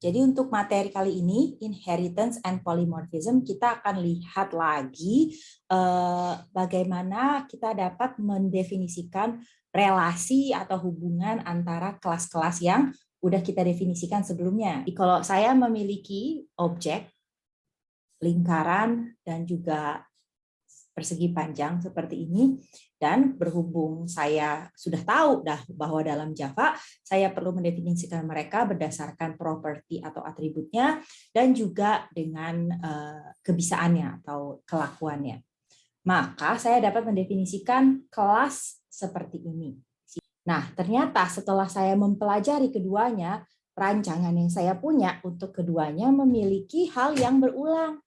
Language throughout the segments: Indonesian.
Jadi untuk materi kali ini, inheritance and polymorphism, kita akan lihat lagi bagaimana kita dapat mendefinisikan relasi atau hubungan antara kelas-kelas yang udah kita definisikan sebelumnya. Jadi kalau saya memiliki objek, lingkaran, dan juga persegi panjang seperti ini, dan berhubung saya sudah tahu bahwa dalam Java saya perlu mendefinisikan mereka berdasarkan properti atau atributnya dan juga dengan kebisaannya atau kelakuannya, maka saya dapat mendefinisikan kelas seperti ini. Nah, ternyata setelah saya mempelajari keduanya, rancangan yang saya punya untuk keduanya memiliki hal yang berulang.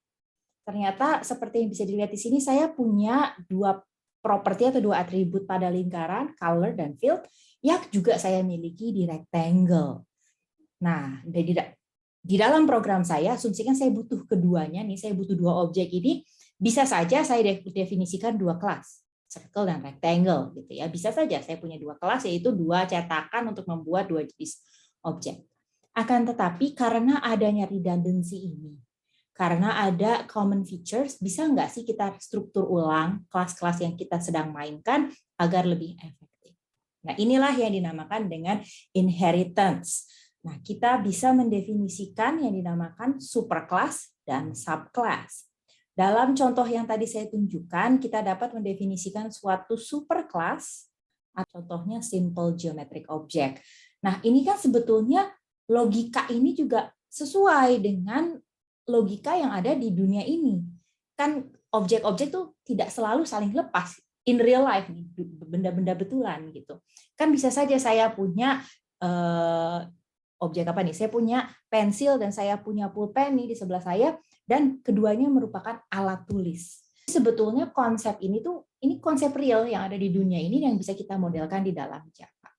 Ternyata seperti yang bisa dilihat di sini, saya punya dua properti atau dua atribut pada lingkaran, color dan field, yang juga saya miliki di rectangle. Nah, di dalam program saya, asumsikan saya butuh keduanya, nih saya butuh dua objek ini, bisa saja saya definisikan dua kelas, circle dan rectangle, gitu ya. Bisa saja saya punya dua kelas, yaitu dua cetakan untuk membuat dua jenis objek. Akan tetapi karena adanya redundancy ini, karena ada common features, bisa nggak sih kita struktur ulang kelas-kelas yang kita sedang mainkan agar lebih efektif? Nah, inilah yang dinamakan dengan inheritance. Nah, kita bisa mendefinisikan yang dinamakan superclass dan subclass. Dalam contoh yang tadi saya tunjukkan, kita dapat mendefinisikan suatu superclass, contohnya simple geometric object. Nah, ini kan sebetulnya logika ini juga sesuai dengan logika yang ada di dunia ini. Kan objek-objek tuh tidak selalu saling lepas in real life nih, benda-benda betulan gitu. Kan bisa saja saya punya objek apa nih? Saya punya pensil dan saya punya pulpen nih di sebelah saya, dan keduanya merupakan alat tulis. Sebetulnya konsep ini konsep real yang ada di dunia ini yang bisa kita modelkan di dalam Java.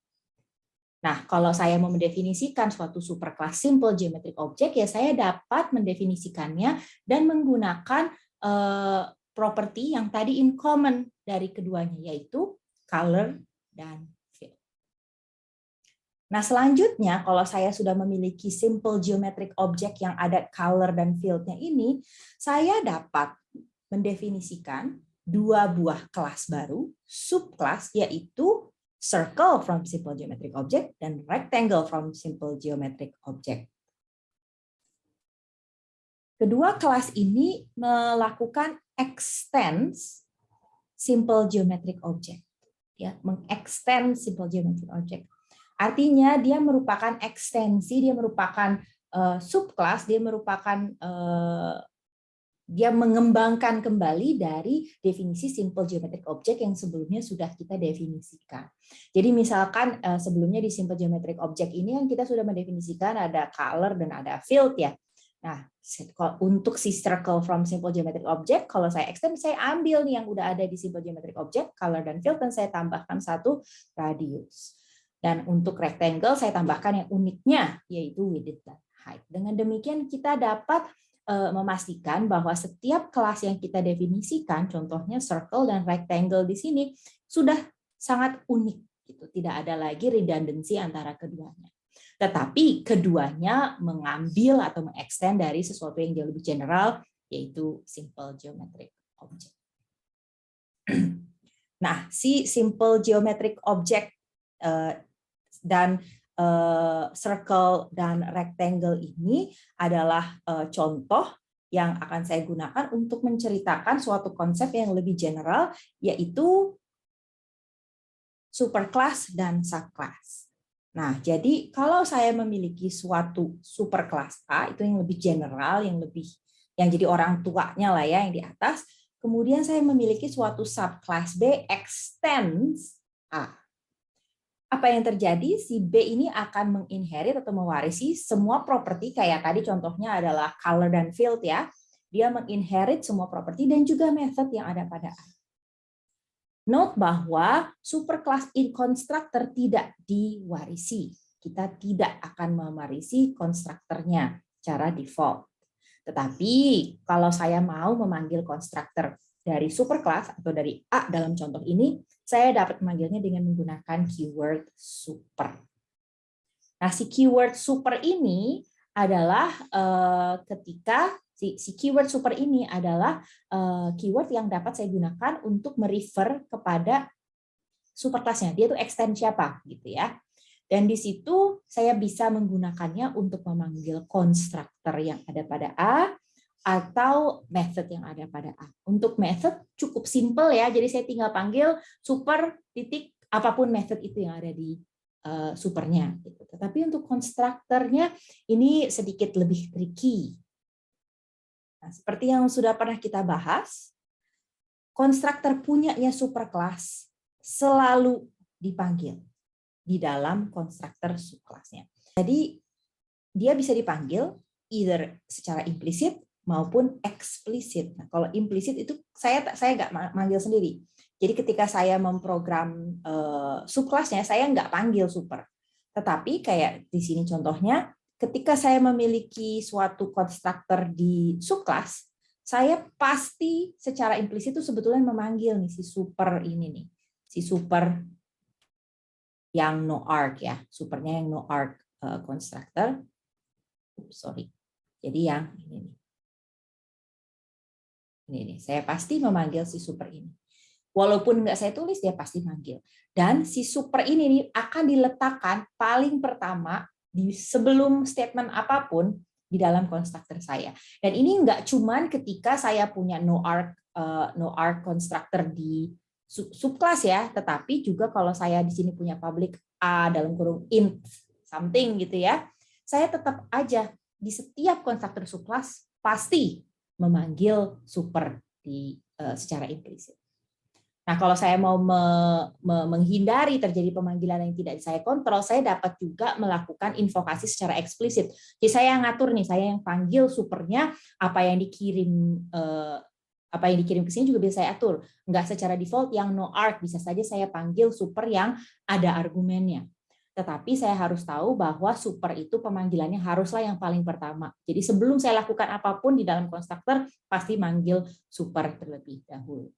Nah, kalau saya mau mendefinisikan suatu superclass simple geometric object, ya saya dapat mendefinisikannya dan menggunakan properti yang tadi in common dari keduanya, yaitu color dan field. Nah, selanjutnya, kalau saya sudah memiliki simple geometric object yang ada color dan field-nya ini, saya dapat mendefinisikan dua buah kelas baru, subclass, yaitu circle from simple geometric object dan rectangle from simple geometric object. Kedua kelas ini melakukan extends simple geometric object, ya, mengextend simple geometric object. Artinya dia merupakan ekstensi, dia merupakan subclass, dia mengembangkan kembali dari definisi simple geometric object yang sebelumnya sudah kita definisikan. Jadi misalkan sebelumnya di simple geometric object ini yang kita sudah mendefinisikan ada color dan ada field ya. Nah, untuk si circle from simple geometric object, kalau saya extend, saya ambil nih yang udah ada di simple geometric object, color dan field, dan saya tambahkan satu radius. Dan untuk rectangle saya tambahkan yang uniknya, yaitu width dan height. Dengan demikian kita dapat memastikan bahwa setiap kelas yang kita definisikan, contohnya circle dan rectangle di sini, sudah sangat unik, gitu. Tidak ada lagi redundancy antara keduanya. Tetapi keduanya mengambil atau mengextend dari sesuatu yang jauh lebih general, yaitu simple geometric object. Nah, si simple geometric object dan circle dan rectangle ini adalah contoh yang akan saya gunakan untuk menceritakan suatu konsep yang lebih general, yaitu superclass dan subclass. Nah, jadi kalau saya memiliki suatu superclass A, itu yang lebih general, yang jadi orang tuanya lah ya, yang di atas. Kemudian saya memiliki suatu subclass B extends A. Apa yang terjadi? Si B ini akan menginherit atau mewarisi semua properti, kayak tadi contohnya adalah color dan field ya. Dia menginherit semua properti dan juga method yang ada pada A. Note bahwa superclass in constructor tidak diwarisi. Kita tidak akan mewarisi konstruktornya secara default. Tetapi kalau saya mau memanggil konstruktor dari superclass atau dari A dalam contoh ini, saya dapat memanggilnya dengan menggunakan keyword super. Nah, si keyword super ini adalah ketika si keyword super ini adalah keyword yang dapat saya gunakan untuk merefer kepada superclass-nya. Dia itu extend siapa gitu ya. Dan di situ saya bisa menggunakannya untuk memanggil konstruktor yang ada pada A atau method yang ada pada A. Untuk method cukup simple ya, jadi saya tinggal panggil super titik apapun method itu yang ada di supernya. Tetapi untuk konstruktornya ini sedikit lebih tricky. Nah, seperti yang sudah pernah kita bahas, konstruktor punyanya superclass selalu dipanggil di dalam konstruktor subclass-nya. Jadi dia bisa dipanggil either secara implisit maupun eksplisit. Nah, kalau implisit itu saya nggak manggil sendiri. Jadi ketika saya memprogram subclass-nya, saya nggak panggil super. Tetapi kayak di sini contohnya, ketika saya memiliki suatu konstruktor di subclass, saya pasti secara implisit itu sebetulnya memanggil nih si super ini nih, si super yang no arc ya, supernya yang no arc constructor. Sorry. Jadi yang ini nih. Ini nih, saya pasti memanggil si super ini. Walaupun nggak saya tulis, dia pasti manggil. Dan si super ini nih akan diletakkan paling pertama di sebelum statement apapun di dalam konstruktor saya. Dan ini nggak cuman ketika saya punya no arc constructor di subclass ya, tetapi juga kalau saya di sini punya public A dalam kurung int something gitu ya, saya tetap aja di setiap konstruktor subclass pasti memanggil super secara implisit. Nah, kalau saya mau menghindari terjadi pemanggilan yang tidak saya kontrol, saya dapat juga melakukan invokasi secara eksplisit. Jadi saya yang ngatur nih, saya yang panggil supernya, apa yang dikirim ke sini juga bisa saya atur. Enggak secara default yang no arc, bisa saja saya panggil super yang ada argumennya. Tetapi saya harus tahu bahwa super itu pemanggilannya haruslah yang paling pertama. Jadi sebelum saya lakukan apapun di dalam konstruktor, pasti manggil super terlebih dahulu.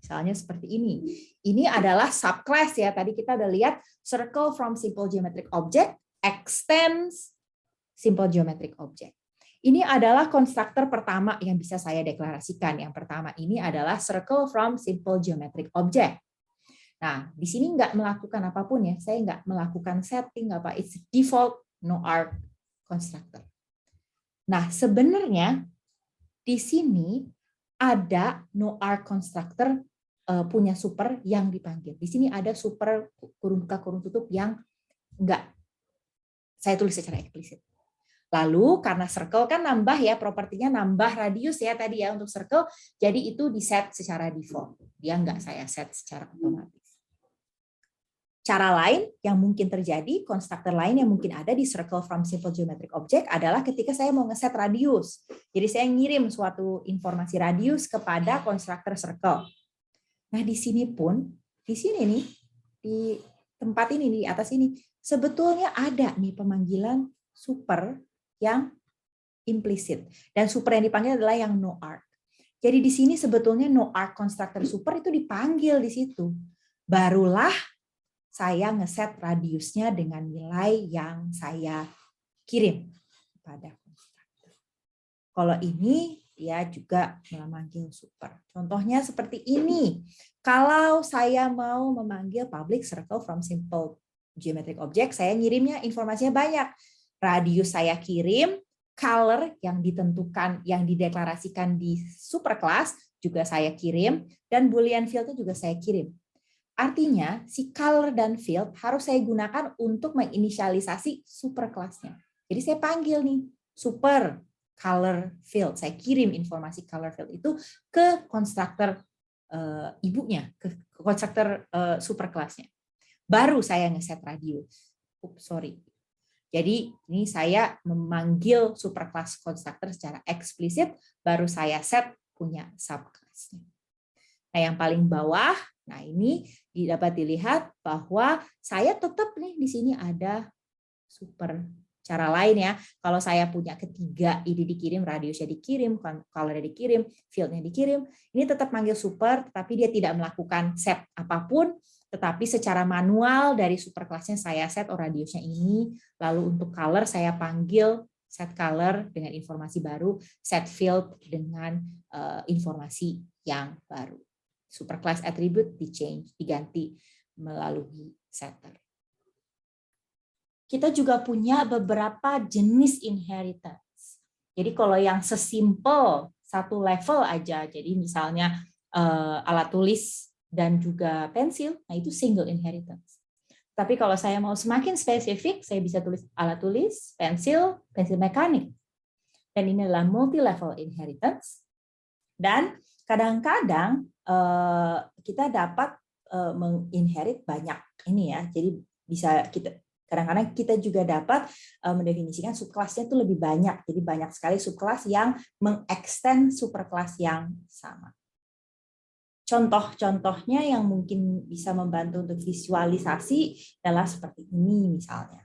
Misalnya seperti ini. Ini adalah subclass ya. Tadi kita udah lihat circle from simple geometric object extends simple geometric object. Ini adalah konstruktor pertama yang bisa saya deklarasikan. Yang pertama ini adalah circle from simple geometric object. Nah, di sini nggak melakukan apapun ya. Saya nggak melakukan setting apa. It's default no arc constructor. Nah, sebenarnya di sini ada no arc constructor punya super yang dipanggil. Di sini ada super kurung buka kurung tutup yang enggak saya tulis secara eksplisit. Lalu karena circle kan nambah ya, propertinya nambah radius ya tadi ya untuk circle, jadi itu di set secara default. Dia enggak saya set secara otomatis. Cara lain yang mungkin terjadi, konstruktor lain yang mungkin ada di circle from simple geometric object adalah ketika saya mau ngeset radius. Jadi saya ngirim suatu informasi radius kepada konstruktor circle. Nah, di sini pun, di sini nih, di tempat ini, di atas ini, sebetulnya ada nih pemanggilan super yang implisit. Dan super yang dipanggil adalah yang no arc. Jadi di sini sebetulnya no arc constructor super itu dipanggil di situ. Barulah saya ngeset radiusnya dengan nilai yang saya kirim kepada konstruktor. Kalau ini dia juga memanggil super. Contohnya seperti ini. Kalau saya mau memanggil public circle from simple geometric object, saya ngirimnya informasinya banyak. Radius saya kirim, color yang ditentukan, yang dideklarasikan di superclass juga saya kirim, dan boolean field-nya juga saya kirim. Artinya, si color dan field harus saya gunakan untuk menginisialisasi superclass-nya. Jadi saya panggil nih, super color field. Saya kirim informasi color field itu ke konstruktor ibunya, ke konstruktor superclass-nya. Baru saya ngeset radius. Sorry. Jadi ini saya memanggil superclass konstruktor secara eksplisit, baru saya set punya subclass-nya. Nah, yang paling bawah, nah ini dapat dilihat bahwa saya tetap nih di sini ada super. Cara lain ya, kalau saya punya ketiga ini dikirim, radiusnya dikirim, color-nya dikirim, field-nya dikirim, ini tetap manggil super, tapi dia tidak melakukan set apapun, tetapi secara manual dari superclass-nya saya set radiusnya ini, lalu untuk color saya panggil set color dengan informasi baru, set field dengan informasi yang baru. Superclass attribute diganti melalui setter. Kita juga punya beberapa jenis inheritance. Jadi kalau yang sesimpel satu level aja, jadi misalnya alat tulis dan juga pensil, nah itu single inheritance. Tapi kalau saya mau semakin spesifik, saya bisa tulis alat tulis, pensil mekanik. Dan ini adalah multi-level inheritance. Dan kadang-kadang kita dapat menginherit banyak ini ya. Jadi bisa kadang-kadang kita juga dapat mendefinisikan subkelasnya itu lebih banyak. Jadi banyak sekali subkelas yang mengextend superkelas yang sama. Contoh-contohnya yang mungkin bisa membantu untuk visualisasi adalah seperti ini misalnya.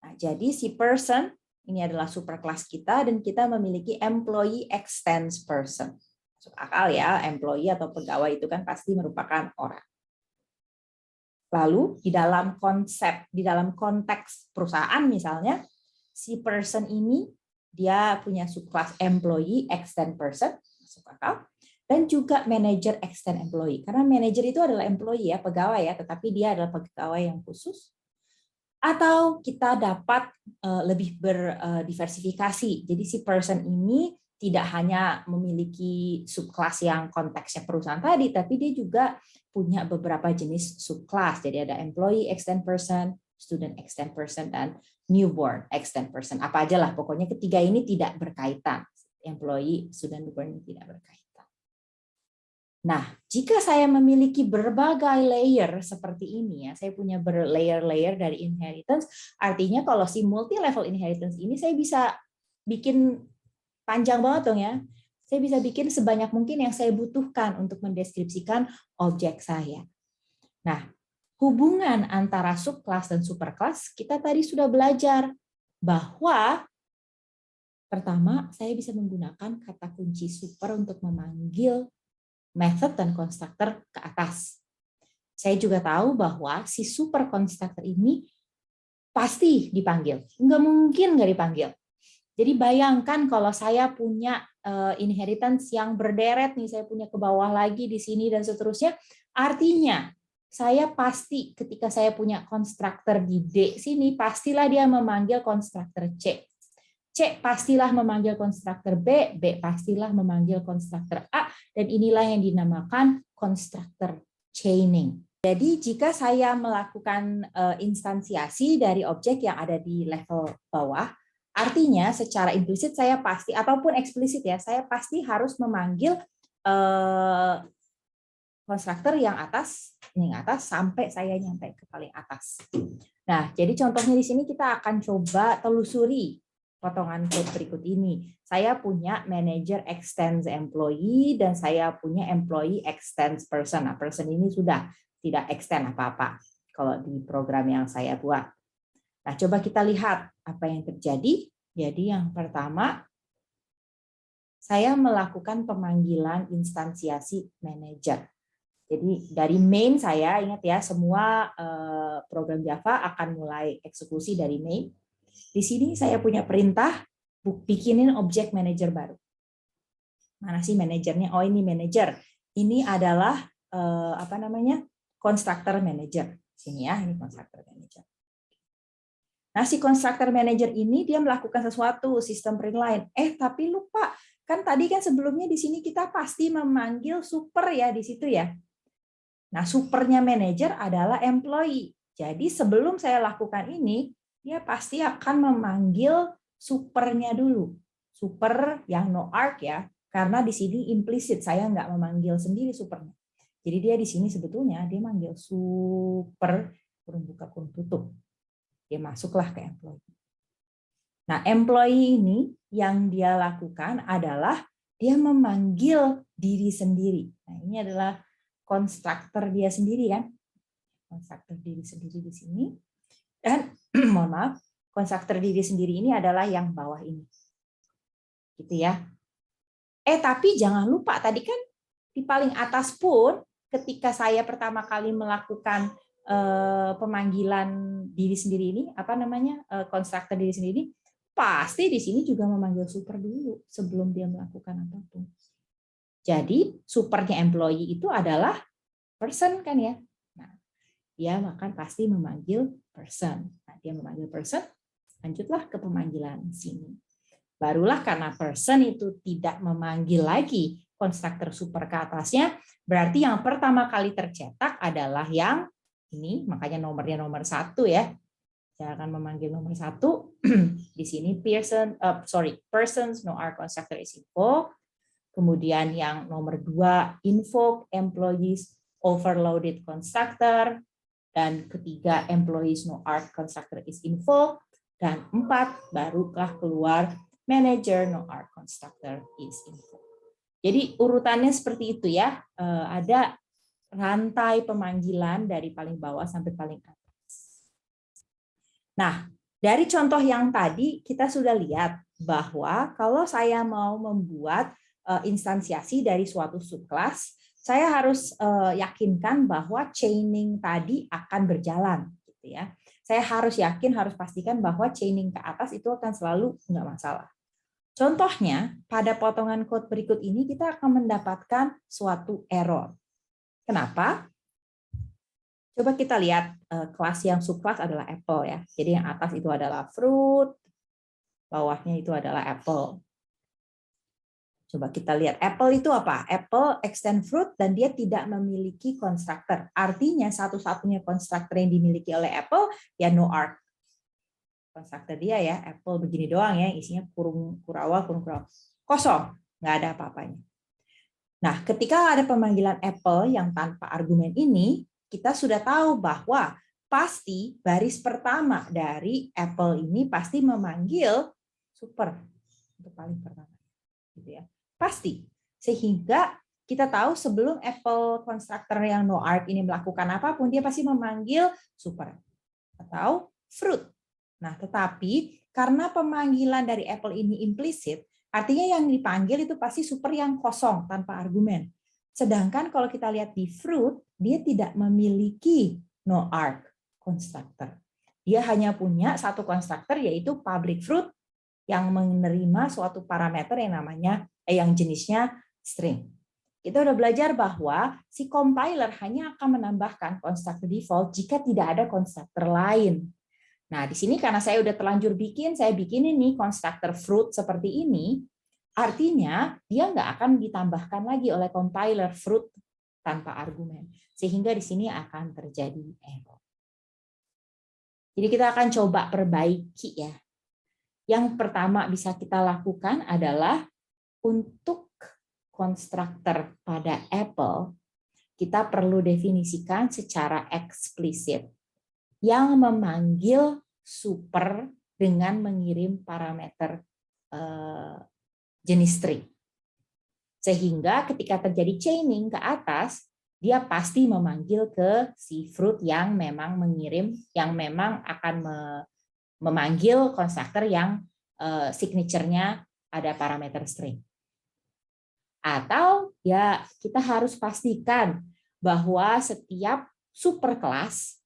Nah, jadi si person ini adalah superclass kita dan kita memiliki employee extends person. Masuk akal ya, employee atau pegawai itu kan pasti merupakan orang. Lalu di dalam konteks perusahaan misalnya, si person ini dia punya subclass employee extend person, masuk akal. Dan juga manager extend employee. Karena manager itu adalah employee ya, pegawai ya, tetapi dia adalah pegawai yang khusus. Atau kita dapat lebih berdiversifikasi. Jadi si person ini tidak hanya memiliki subkelas yang konteksnya perusahaan tadi, tapi dia juga punya beberapa jenis subkelas. Jadi ada employee extend person, student extend person, dan newborn extend person. Apa aja lah, pokoknya ketiga ini tidak berkaitan. Employee, student, newborn ini tidak berkaitan. Nah, jika saya memiliki berbagai layer seperti ini ya, saya punya berlayer-layer dari inheritance, artinya kalau si multi-level inheritance ini saya bisa bikin panjang banget dong ya. Saya bisa bikin sebanyak mungkin yang saya butuhkan untuk mendeskripsikan objek saya. Nah, hubungan antara subclass dan superclass, kita tadi sudah belajar bahwa pertama, saya bisa menggunakan kata kunci super untuk memanggil method dan constructor ke atas. Saya juga tahu bahwa si super constructor ini pasti dipanggil. Nggak mungkin nggak dipanggil. Jadi bayangkan kalau saya punya inheritance yang berderet nih, saya punya ke bawah lagi di sini dan seterusnya, artinya saya pasti ketika saya punya constructor di D sini, pastilah dia memanggil constructor C. C pastilah memanggil konstruktor B, B pastilah memanggil konstruktor A, dan inilah yang dinamakan konstruktor chaining. Jadi jika saya melakukan instansiasi dari objek yang ada di level bawah, artinya secara implisit saya pasti, ataupun eksplisit ya, saya pasti harus memanggil konstruktor yang atas, ini atas, sampai saya nyampe ke paling atas. Nah, jadi contohnya di sini kita akan coba telusuri potongan code berikut ini. Saya punya manager extends employee dan saya punya employee extends person. Nah, person ini sudah tidak extend apa-apa kalau di program yang saya buat. Nah, coba kita lihat apa yang terjadi. Jadi yang pertama, saya melakukan pemanggilan instansiasi manager. Jadi dari main saya, ingat ya, semua program Java akan mulai eksekusi dari main. Di sini saya punya perintah bikinin objek manajer baru. Mana sih manajernya? Oh, ini manajer. Ini adalah apa namanya? Constructor manager. Sini ya, ini constructor manager. Nah, si constructor manager ini dia melakukan sesuatu sistem print line. Tapi lupa, kan tadi kan sebelumnya di sini kita pasti memanggil super ya di situ ya. Nah, supernya manager adalah employee. Jadi sebelum saya lakukan ini, dia pasti akan memanggil supernya dulu. Super yang no arc ya, karena di sini implisit saya nggak memanggil sendiri supernya. Jadi dia di sini sebetulnya dia manggil super kurung buka kurung tutup. Dia masuklah ke employee. Nah, employee ini yang dia lakukan adalah dia memanggil diri sendiri. Nah, ini adalah konstruktor dia sendiri kan. Konstruktor diri sendiri di sini. Dan mohon maaf, konstruktor diri sendiri ini adalah yang bawah ini. Gitu ya. Tapi jangan lupa tadi kan di paling atas pun ketika saya pertama kali melakukan pemanggilan diri sendiri ini, konstruktor diri sendiri, pasti di sini juga memanggil super dulu sebelum dia melakukan apapun. Jadi supernya employee itu adalah person kan ya. Nah, dia akan pasti memanggil person. Nah, dia memanggil person, lanjutlah ke pemanggilan sini. Barulah karena person itu tidak memanggil lagi konstruktor super ke atasnya, berarti yang pertama kali tercetak adalah yang ini, makanya nomornya nomor 1 ya. Saya akan memanggil nomor 1. Di sini persons no R constructor is invoked. Kemudian yang nomor 2 invoke employees overloaded constructor, dan ketiga employees no R constructor is invoked, dan 4 barulah keluar manager no R constructor is invoked. Jadi urutannya seperti itu ya. Ada rantai pemanggilan dari paling bawah sampai paling atas. Nah, dari contoh yang tadi kita sudah lihat bahwa kalau saya mau membuat instansiasi dari suatu subkelas, saya harus yakinkan bahwa chaining tadi akan berjalan, gitu ya. Saya harus yakin, harus pastikan bahwa chaining ke atas itu akan selalu nggak masalah. Contohnya, pada potongan code berikut ini kita akan mendapatkan suatu error. Kenapa? Coba kita lihat kelas yang subkelas adalah apple ya. Jadi yang atas itu adalah fruit, bawahnya itu adalah apple. Coba kita lihat apple itu apa? Apple extend fruit dan dia tidak memiliki constructor. Artinya satu-satunya constructor yang dimiliki oleh apple ya no arc. Constructor dia ya apple begini doang ya, isinya kurung kurawa, kosong, nggak ada apa-apanya. Nah, ketika ada pemanggilan apple yang tanpa argumen ini, kita sudah tahu bahwa pasti baris pertama dari apple ini pasti memanggil super untuk paling pertama, gitu ya. Pasti. Sehingga kita tahu sebelum apple constructor yang no arc ini melakukan apapun, dia pasti memanggil super atau fruit. Nah, tetapi karena pemanggilan dari apple ini implisit, artinya yang dipanggil itu pasti super yang kosong tanpa argumen. Sedangkan kalau kita lihat di fruit, dia tidak memiliki no arc constructor. Dia hanya punya satu constructor yaitu public fruit yang menerima suatu parameter yang namanya yang jenisnya string. Kita udah belajar bahwa si compiler hanya akan menambahkan constructor default jika tidak ada constructor lain. Nah, di sini karena saya udah terlanjur bikin, saya bikin ini constructor fruit seperti ini, artinya dia nggak akan ditambahkan lagi oleh compiler fruit tanpa argumen. Sehingga di sini akan terjadi error. Jadi kita akan coba perbaiki ya. Yang pertama bisa kita lakukan adalah untuk konstruktor pada Apple, kita perlu definisikan secara eksplisit yang memanggil super dengan mengirim parameter jenis string. Sehingga ketika terjadi chaining ke atas, dia pasti memanggil ke si fruit yang memang mengirim, yang memang akan memanggil konstruktor yang signature-nya ada parameter string. Atau ya kita harus pastikan bahwa setiap superclass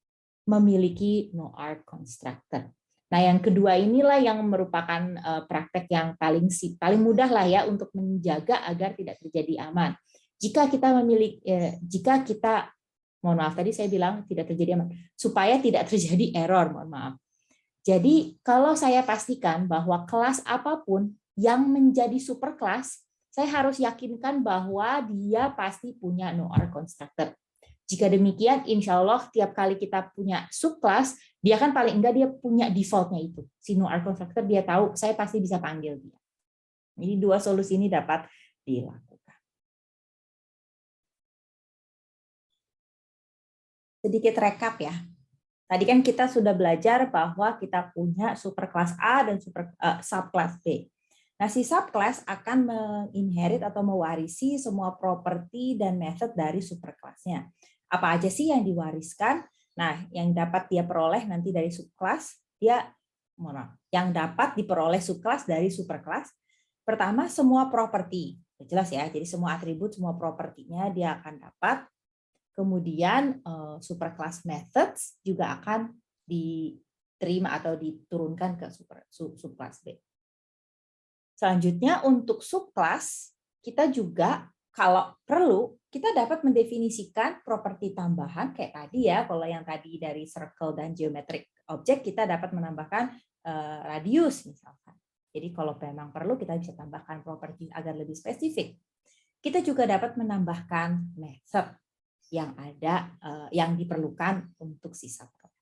memiliki no arc constructor. Nah, yang kedua inilah yang merupakan praktek yang paling mudah lah ya untuk menjaga agar tidak terjadi aman. Jika kita mohon maaf tadi saya bilang tidak terjadi aman, supaya tidak terjadi error, mohon maaf. Jadi kalau saya pastikan bahwa kelas apapun yang menjadi superclass, saya harus yakinkan bahwa dia pasti punya no arc constructor. Jika demikian, insya Allah tiap kali kita punya subclass, dia kan paling enggak dia punya defaultnya itu. Si no arc constructor dia tahu, saya pasti bisa panggil dia. Jadi dua solusi ini dapat dilakukan. Sedikit rekap ya. Tadi kan kita sudah belajar bahwa kita punya superclass A dan subclass B. Nah, si subclass akan menginherit atau mewarisi semua properti dan method dari superclassnya. Apa aja sih yang diwariskan? Nah, yang dapat dia peroleh nanti dari subclass, yang dapat diperoleh subclass dari superclass. Pertama, semua properti. Jelas ya, jadi semua atribut, semua propertinya dia akan dapat. Kemudian superclass methods juga akan diterima atau diturunkan ke subclass B. Selanjutnya untuk subclass, kita juga kalau perlu, kita dapat mendefinisikan properti tambahan kayak tadi ya, kalau yang tadi dari circle dan geometric object, kita dapat menambahkan radius misalkan. Jadi kalau memang perlu, kita bisa tambahkan properti agar lebih spesifik. Kita juga dapat menambahkan method yang ada, yang diperlukan untuk si subclass.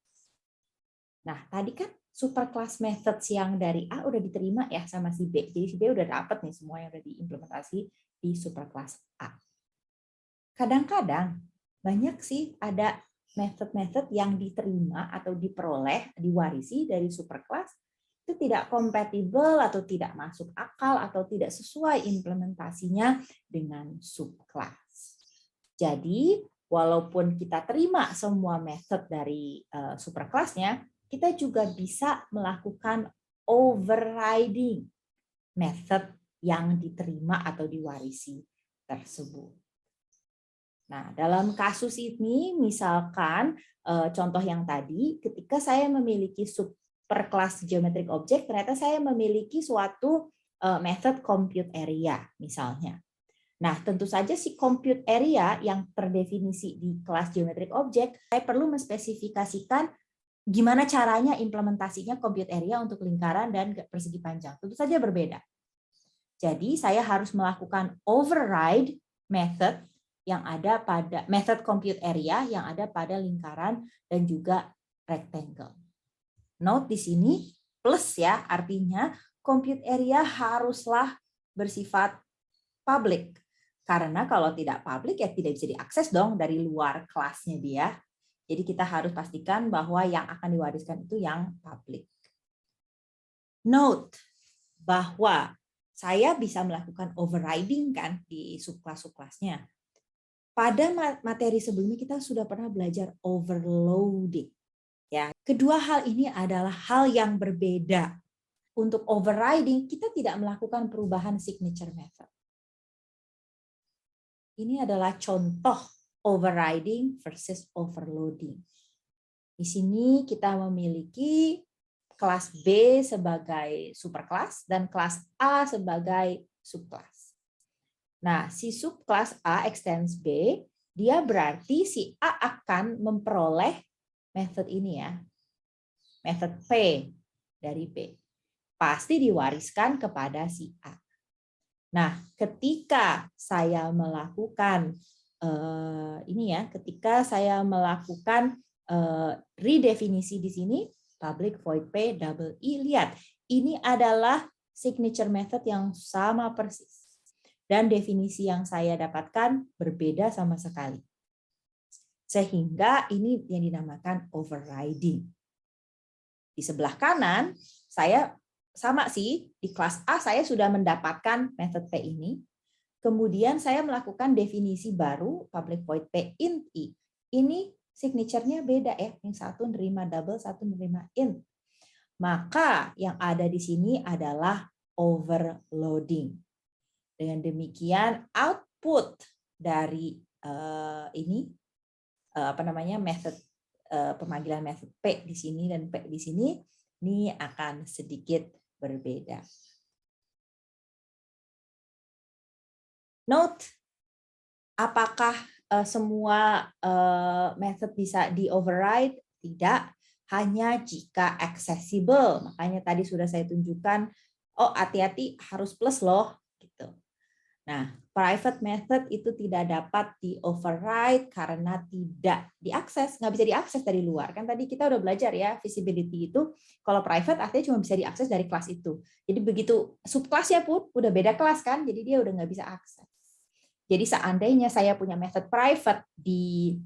Nah, tadi kan superclass methods yang dari A udah diterima ya sama si B. Jadi si B udah dapat nih semua yang udah diimplementasi di superclass A. Kadang-kadang banyak sih ada method-method yang diterima atau diperoleh, diwarisi dari superclass itu tidak kompatibel atau tidak masuk akal atau tidak sesuai implementasinya dengan subclass. Jadi, walaupun kita terima semua method dari superclass-nya, kita juga bisa melakukan overriding method yang diterima atau diwarisi tersebut. Nah, dalam kasus ini, misalkan contoh yang tadi, ketika saya memiliki superclass geometric object, ternyata saya memiliki suatu method compute area, misalnya. Nah, tentu saja si compute area yang terdefinisi di kelas geometric object, saya perlu menspesifikasikan gimana caranya implementasinya compute area untuk lingkaran dan persegi panjang. Tentu saja berbeda. Jadi, saya harus melakukan override method yang ada pada method compute area yang ada pada lingkaran dan juga rectangle. Note di sini plus ya, artinya compute area haruslah bersifat public. Karena kalau tidak public ya tidak bisa diakses dong dari luar kelasnya dia. Jadi kita harus pastikan bahwa yang akan diwariskan itu yang public. Note bahwa saya bisa melakukan overriding kan di subclass-subclassnya. Pada materi sebelumnya kita sudah pernah belajar overloading. Ya, kedua hal ini adalah hal yang berbeda. Untuk overriding kita tidak melakukan perubahan signature method. Ini adalah contoh overriding versus overloading. Di sini kita memiliki kelas B sebagai superclass dan kelas A sebagai subclass. Nah, si subclass A extends B, dia berarti si A akan memperoleh method ini ya. Method P dari B. Pasti diwariskan kepada si A. Nah, ketika saya melakukan ketika saya melakukan redefinisi di sini public void P double E, lihat ini adalah signature method yang sama persis dan definisi yang saya dapatkan berbeda sama sekali. Sehingga ini yang dinamakan overriding. Di sebelah kanan saya sama sih, di kelas A saya sudah mendapatkan method P ini. Kemudian saya melakukan definisi baru, public void P int I. Ini signature-nya beda ya, yang satu nerima double, satu nerima int. Maka yang ada di sini adalah overloading. Dengan demikian output dari method pemanggilan method P di sini dan P di sini ini akan sedikit berbeda. Note, apakah semua method bisa di-override? Tidak, hanya jika accessible. Makanya tadi sudah saya tunjukkan, oh hati-hati harus plus loh. Gitu. Nah, private method itu tidak dapat di-override karena tidak diakses, nggak bisa diakses dari luar. Kan tadi kita udah belajar ya, visibility itu kalau private artinya cuma bisa diakses dari kelas itu. Jadi begitu subkelasnya pun udah beda kelas kan, jadi dia udah nggak bisa akses. Jadi seandainya saya punya method private di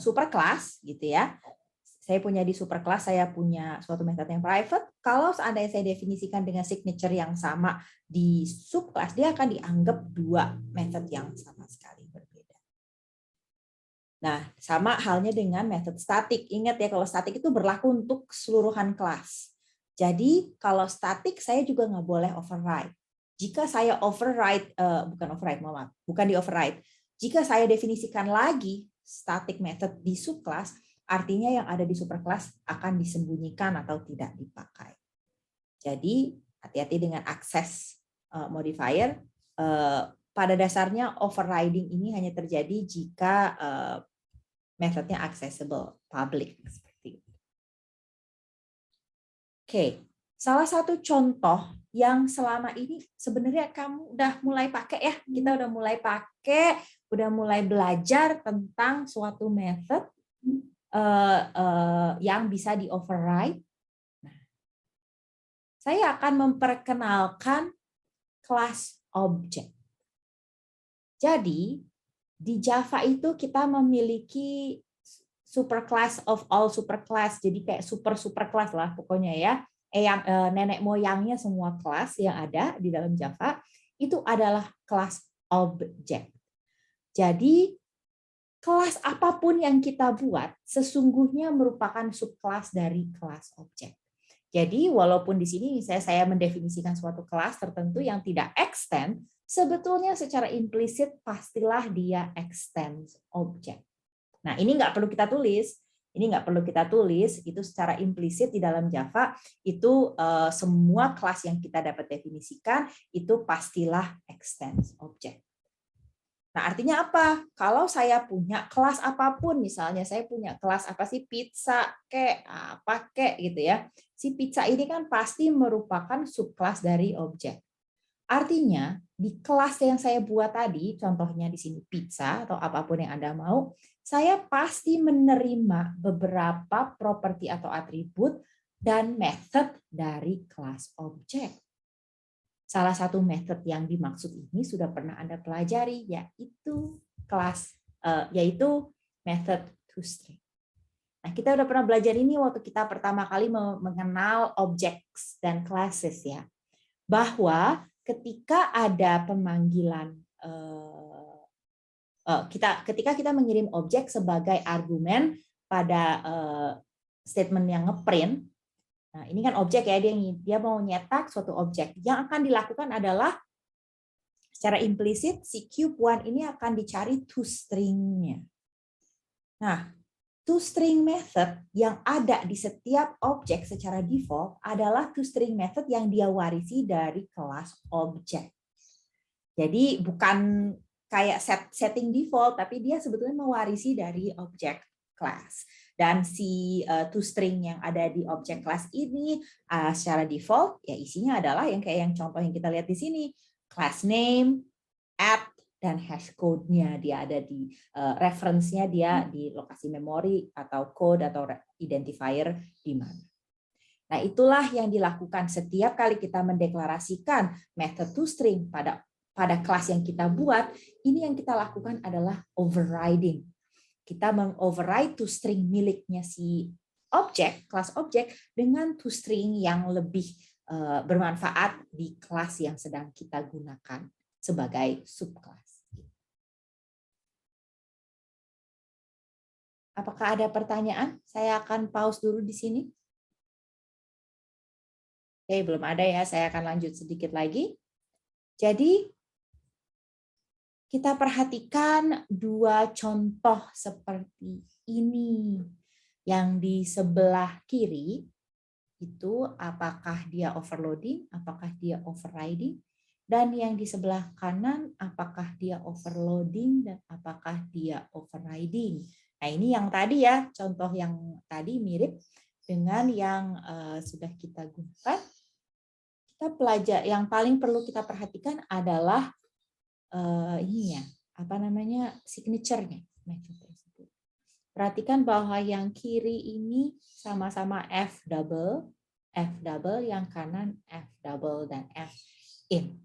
superclass gitu ya, saya punya di superclass, saya punya suatu method yang private. Kalau seandainya saya definisikan dengan signature yang sama di subclass, dia akan dianggap dua method yang sama sekali berbeda. Nah, sama halnya dengan method static. Ingat ya, kalau static itu berlaku untuk keseluruhan kelas. Jadi, kalau static saya juga nggak boleh override. Jika saya override, bukan di override. Jika saya definisikan lagi static method di subclass, artinya yang ada di superclass akan disembunyikan atau tidak dipakai. Jadi hati-hati dengan akses modifier. Pada dasarnya overriding ini hanya terjadi jika methodnya accessible public. Seperti itu. Oke, salah satu contoh yang selama ini sebenarnya kamu udah mulai pakai ya, kita udah mulai pakai, udah mulai belajar tentang suatu method yang bisa di override. Nah, saya akan memperkenalkan kelas objek. Jadi di Java itu kita memiliki superclass of all superclass, jadi kayak superclass lah pokoknya ya. Yang nenek moyangnya semua kelas yang ada di dalam Java itu adalah kelas objek. Jadi kelas apapun yang kita buat sesungguhnya merupakan subkelas dari kelas objek. Jadi walaupun di sini misalnya saya mendefinisikan suatu kelas tertentu yang tidak extend, sebetulnya secara implisit pastilah dia extends objek. Nah, ini nggak perlu kita tulis. Ini nggak perlu kita tulis, itu secara implisit di dalam Java, itu semua kelas yang kita dapat definisikan, itu pastilah extends object. Nah, artinya apa? Kalau saya punya kelas apapun, misalnya saya punya kelas apa sih, pizza, apa gitu ya. Si pizza ini kan pasti merupakan subkelas dari objek. Artinya, di kelas yang saya buat tadi, contohnya di sini pizza atau apapun yang Anda mau, saya pasti menerima beberapa properti atau atribut dan method dari kelas objek. Salah satu method yang dimaksud ini sudah pernah Anda pelajari, yaitu method toString. Nah, kita udah pernah belajar ini waktu kita pertama kali mengenal objects dan classes ya. Bahwa ketika ada pemanggilan, ketika kita mengirim objek sebagai argumen pada statement yang ngeprint, nah ini kan objek ya, dia mau nyetak suatu objek. Yang akan dilakukan adalah secara implisit si cube1 ini akan dicari toString-nya. Nah, toString method yang ada di setiap objek secara default adalah toString method yang dia warisi dari kelas objek. Jadi bukan kayak setting default, tapi dia sebetulnya mewarisi dari objek class. Dan si toString yang ada di objek class ini secara default ya isinya adalah yang kayak yang contoh yang kita lihat di sini, class name, app, dan hash code-nya dia ada di reference-nya dia di lokasi memori atau code atau identifier di mana. Nah, itulah yang dilakukan setiap kali kita mendeklarasikan method toString pada kelas yang kita buat. Ini yang kita lakukan adalah overriding. Kita mengoverride toString miliknya si objek, kelas objek, dengan toString yang lebih bermanfaat di kelas yang sedang kita gunakan sebagai subkelas. Apakah ada pertanyaan? Saya akan pause dulu di sini. Oke, belum ada ya. Saya akan lanjut sedikit lagi. Jadi, kita perhatikan dua contoh seperti ini. Yang di sebelah kiri, itu apakah dia overloading, apakah dia overriding. Dan yang di sebelah kanan, apakah dia overloading dan apakah dia overriding. Nah, ini yang tadi ya, contoh yang tadi mirip dengan yang sudah kita gunakan. Kita pelajari, yang paling perlu kita perhatikan adalah ini ya, signature-nya. Perhatikan bahwa yang kiri ini sama-sama F double, yang kanan F double dan F in.